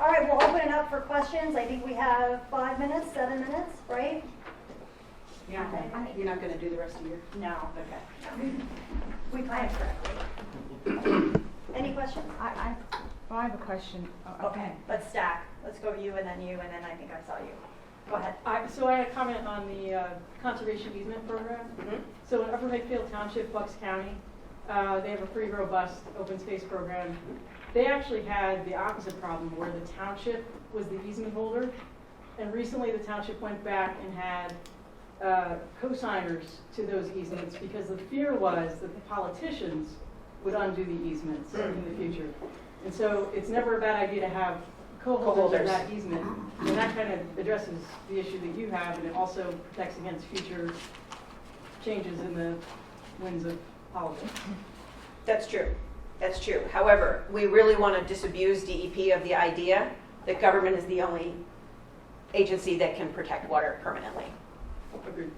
All right, we'll open it up for questions. I think we have 5 minutes, 7 minutes, right? You're not going to do the rest of your... No. Okay. We planned correctly. Any questions? I have a question. Okay, let's stack. Let's go you, and then I think I saw you. Go ahead. So I had a comment on the conservation easement program. Mhm. So in Upper Medfield Township, Bucks County, they have a pretty robust open space program. They actually had the opposite problem where the township was the easement holder. And recently the township went back and had co-signers to those easements because the fear was that the politicians would undo the easements in the future. And so it's never a bad idea to have co-holders of that easement. And that kind of addresses the issue that you have, and it also protects against future changes in the winds of politics. That's true. That's true. However, we really want to disabuse DEP of the idea that government is the only agency that can protect water permanently. Agreed.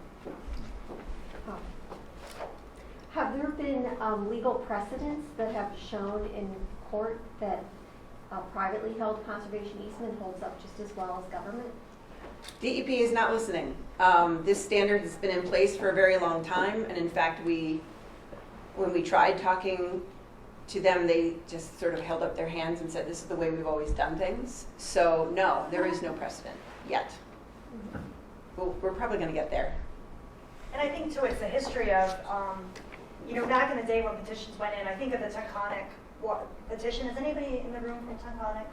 Have there been legal precedents that have shown in court that a privately held conservation easement holds up just as well as government? DEP is not listening. This standard has been in place for a very long time, and in fact, when we tried talking to them, they just sort of held up their hands and said, this is the way we've always done things. So no, there is no precedent yet. We're probably going to get there. And I think, too, it's the history of, back in the day when petitions went in, I think of the Tunconic petition. Is anybody in the room from Tunconic?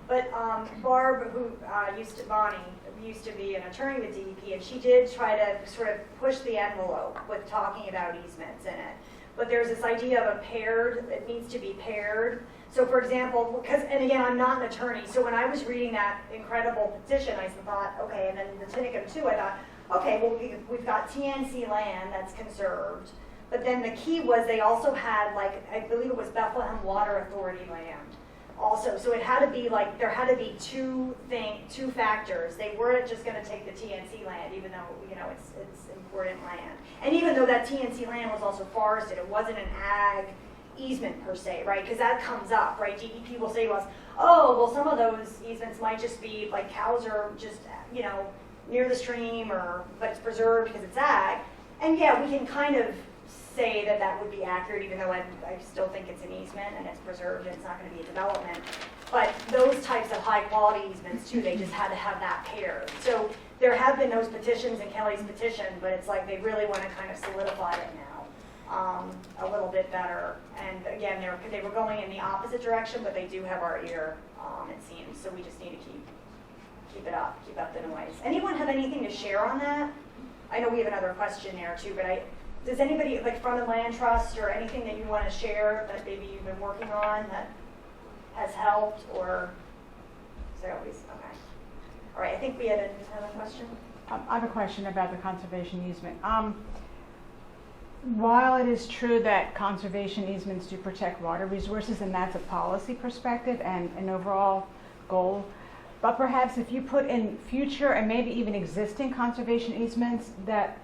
But Barb, who Bonnie, used to be an attorney with DEP, and she did try to sort of push the envelope with talking about easements in it. But there's this idea of it needs to be paired. So for example, and again, I'm not an attorney, so when I was reading that incredible petition, I thought, okay, and then the Tinicum too, I thought, okay, well, we've got TNC land that's conserved, but then the key was they also had, I believe it was Bethlehem Water Authority land also. So it had to be there had to be two factors. They weren't just going to take the TNC land, even though, it's important land. And even though that TNC land was also forested, it wasn't an ag easement per se, right? Because that comes up, right? DEP will say to us, oh, well, some of those easements might just be cows are just, near the stream, but it's preserved because it's ag. And yeah, we can kind of say that would be accurate, even though I still think it's an easement and it's preserved and it's not going to be a development. But those types of high quality easements too, they just had to have that paired. So there have been those petitions and Kelly's petition, but it's they really want to kind of solidify it now a little bit better. And again, they were going in the opposite direction, but they do have our ear, it seems. So we just need to keep it up, keep up the noise. Anyone have anything to share on that? I know we have another question there too, but does anybody, from the Land Trust or anything that you want to share that maybe you've been working on that has helped, or is there always, okay. All right, I think we had another question. I have a question about the conservation easement. While it is true that conservation easements do protect water resources, and that's a policy perspective and an overall goal, but perhaps if you put in future and maybe even existing conservation easements that,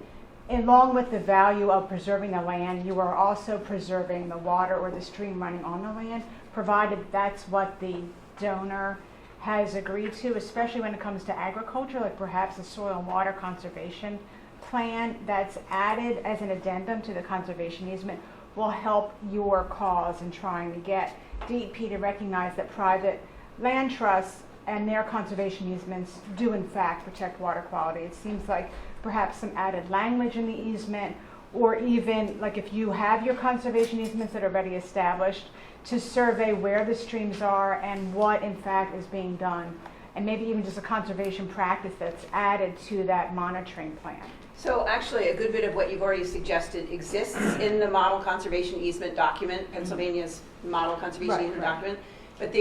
along with the value of preserving the land, you are also preserving the water or the stream running on the land, provided that's what the donor has agreed to, especially when it comes to agriculture, like perhaps a soil and water conservation plan that's added as an addendum to the conservation easement will help your cause in trying to get DEP to recognize that private land trusts and their conservation easements do in fact protect water quality. It seems like perhaps some added language in the easement, or even like if you have your conservation easements that are already established, to survey where the streams are and what in fact is being done, and maybe even just a conservation practice that's added to that monitoring plan. So actually, a good bit of what you've already suggested exists in the model conservation easement document, Pennsylvania's model conservation easement document. But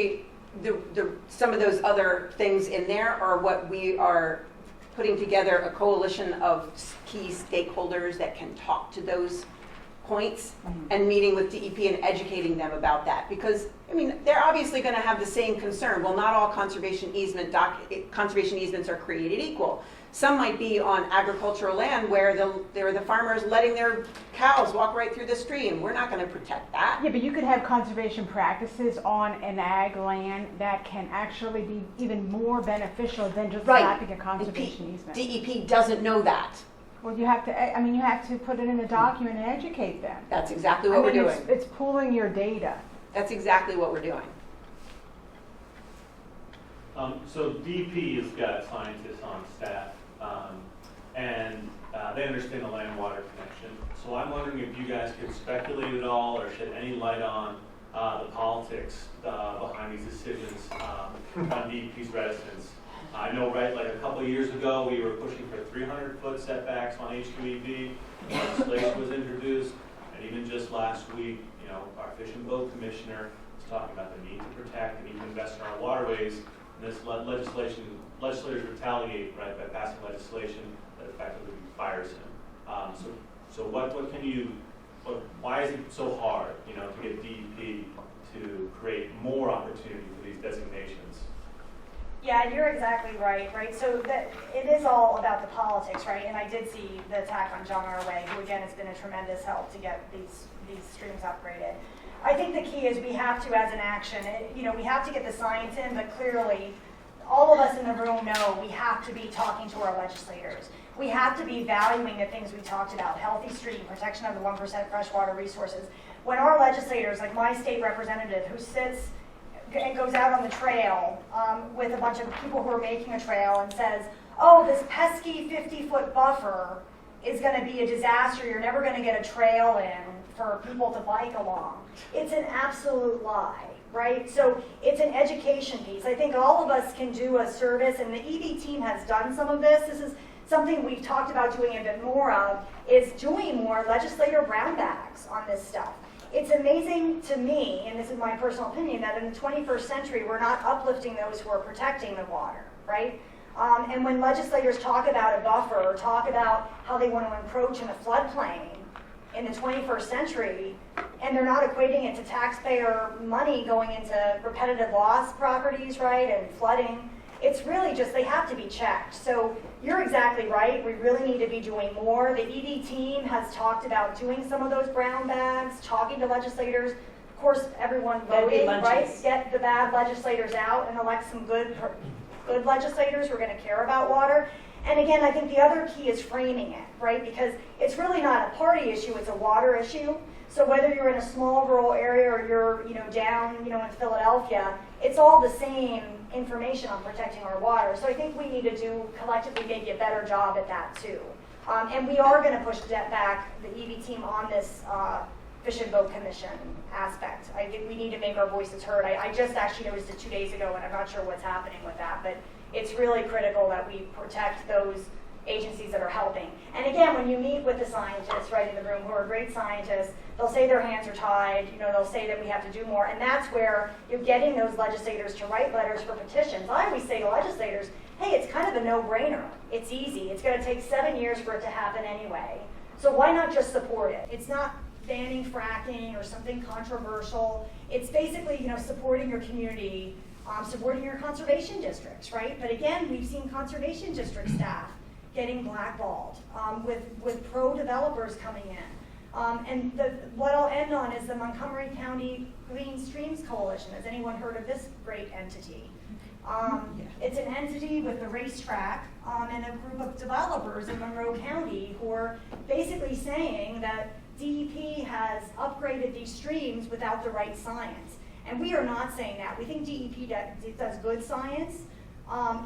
some of those other things in there are what we are putting together, a coalition of key stakeholders that can talk to those points and meeting with DEP and educating them about that. Because, I mean, they're obviously going to have the same concern. Well, not all conservation easements are created equal. Some might be on agricultural land where they're the farmers letting their cows walk right through the stream. We're not going to protect that. Yeah, but you could have conservation practices on an ag land that can actually be even more beneficial than just slapping a conservation easement. DEP doesn't know that. Well, you have to put it in a document and educate them. That's exactly what we're doing. It's pooling your data. That's exactly what we're doing. So DEP has got scientists on staff, and they understand the land-water connection. So I'm wondering if you guys could speculate at all or shed any light on the politics behind these decisions on DEP's residents. I know, right, like a couple of years ago, we were pushing for 300-foot setbacks on H2EB. Legislation was introduced, and even just last week, you know, our Fish and Boat Commissioner was talking about the need to protect, the need to invest in our waterways. And this legislators retaliate, right, by passing legislation that effectively fires him. So why is it so hard, you know, to get DEP to create more opportunity for these designations? Yeah, you're exactly right? So that it is all about the politics, right? And I did see the attack on John Arway, who again has been a tremendous help to get these streams upgraded. I think the key is we have to, as an action, we have to get the science in, but clearly, all of us in the room know we have to be talking to our legislators. We have to be valuing the things we talked about, healthy stream, protection of the 1% freshwater resources. When our legislators, like my state representative, who sits and goes out on the trail with a bunch of people who are making a trail and says, oh, this pesky 50-foot buffer is going to be a disaster. You're never going to get a trail in for people to bike along. It's an absolute lie, right? So it's an education piece. I think all of us can do a service, and the EV team has done some of this. This is something we've talked about doing a bit more of, is doing more legislator brown bags on this stuff. It's amazing to me, and this is my personal opinion, that in the 21st century, we're not uplifting those who are protecting the water, right? And when legislators talk about a buffer or talk about how they want to encroach in a floodplain in the 21st century, and they're not equating it to taxpayer money going into repetitive loss properties, right, and flooding, it's really just, they have to be checked. So you're exactly right. We really need to be doing more. The ED team has talked about doing some of those brown bags, talking to legislators. Of course, everyone voting, right? Get the bad legislators out and elect some good legislators who are going to care about water. And again, I think the other key is framing it, right? Because it's really not a party issue, it's a water issue. So whether you're in a small rural area or you're down, in Philadelphia, it's all the same information on protecting our water. So I think we need to do collectively maybe a better job at that too. And we are going to push back the EV team on this Fish and Boat Commission aspect. I think we need to make our voices heard. I just actually noticed it 2 days ago, and I'm not sure what's happening with that, but it's really critical that we protect those agencies that are helping. And again, when you meet with the scientists right in the room who are great scientists, they'll say their hands are tied, they'll say that we have to do more, and that's where you're getting those legislators to write letters for petitions. I always say to legislators, hey, it's kind of a no-brainer. It's easy. It's going to take 7 years for it to happen anyway. So why not just support it? It's not banning fracking or something controversial. It's basically, supporting your community, supporting your conservation districts, right? But again, we've seen conservation district staff getting blackballed with pro-developers coming in. And what I'll end on is the Montgomery County Clean Streams Coalition. Has anyone heard of this great entity? It's an entity with the racetrack and a group of developers in Monroe County who are basically saying that DEP has upgraded these streams without the right science. And we are not saying that. We think DEP does good science.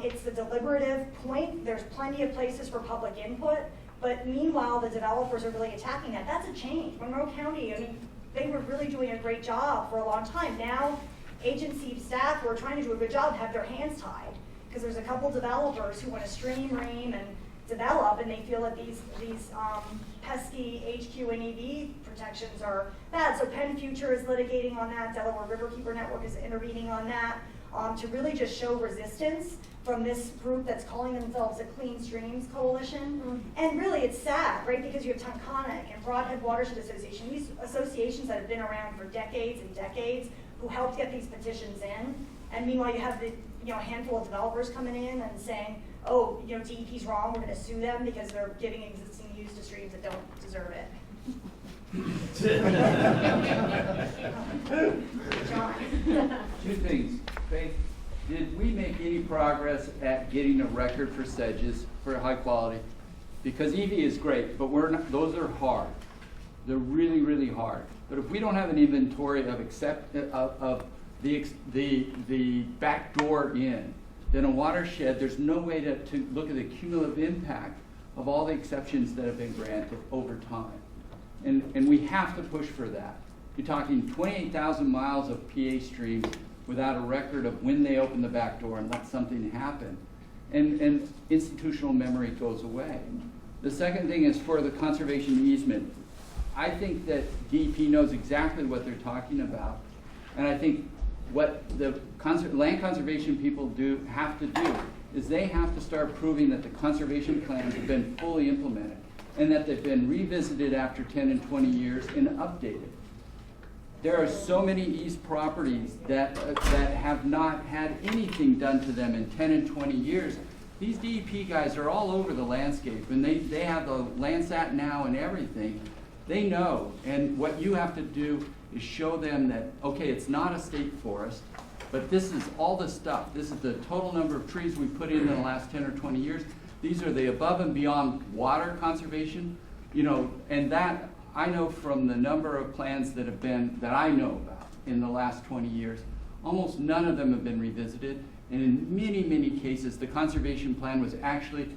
It's the deliberative point. There's plenty of places for public input. But meanwhile, the developers are really attacking that. That's a change. Monroe County, I mean, they were really doing a great job for a long time. Now, agency staff who are trying to do a good job have their hands tied because there's a couple developers who want to stream, ream, and develop, and they feel that these pesky HQ and EV protections are bad. So Penn Future is litigating on that. Delaware Riverkeeper Network is intervening on that to really just show resistance from this group that's calling themselves a Clean Streams Coalition. And really, it's sad, right? Because you have Tunkhannock and Broadhead Watershed Association, these associations that have been around for decades and decades, who helped get these petitions in. And meanwhile, you have the a handful of developers coming in and saying, oh, DEP's wrong, we're going to sue them because they're giving existing use to streams that don't deserve it. John. Two things. Faith, did we make any progress at getting a record for sedges for high quality? Because EV is great, but those are hard. They're really, really hard. But if we don't have an inventory of the back door in, then a watershed, there's no way to look at the cumulative impact of all the exceptions that have been granted over time. And we have to push for that. You're talking 28,000 miles of PA streams without a record of when they opened the back door and let something happen. And institutional memory goes away. The second thing is for the conservation easement. I think that DEP knows exactly what they're talking about. And I think what the land conservation people have to do is they have to start proving that the conservation plans have been fully implemented and that they've been revisited after 10 and 20 years and updated. There are so many east properties that have not had anything done to them in 10 and 20 years. These DEP guys are all over the landscape, and they have the Landsat now and everything. They know, and what you have to do is show them that, okay, it's not a state forest, but this is all the stuff. This is the total number of trees we put in the last 10 or 20 years. These are the above and beyond water conservation, and that I know from the number of plans that I know about in the last 20 years, almost none of them have been revisited. And in many, many cases, the conservation plan was actually,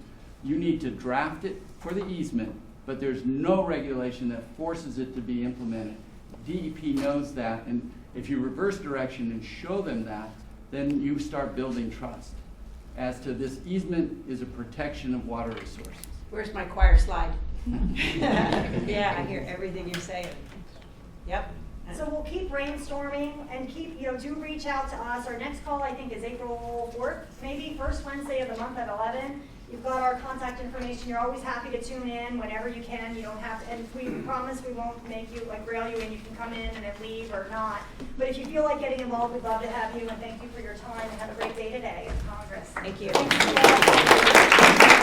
you need to draft it for the easement, but there's no regulation that forces it to be implemented. DEP knows that, and if you reverse direction and show them that, then you start building trust as to this easement is a protection of water resources. Where's my choir slide? Yeah, I hear everything you're saying. Yep. So we'll keep brainstorming and do reach out to us. Our next call, I think, is April 4th, maybe first Wednesday of the month at 11. You've got our contact information. You're always happy to tune in whenever you can. You don't have to, and we promise we won't make you, rail you in. You can come in and then leave or not. But if you feel like getting involved, we'd love to have you, and thank you for your time, and have a great day today in Congress. Thank you. Thank you.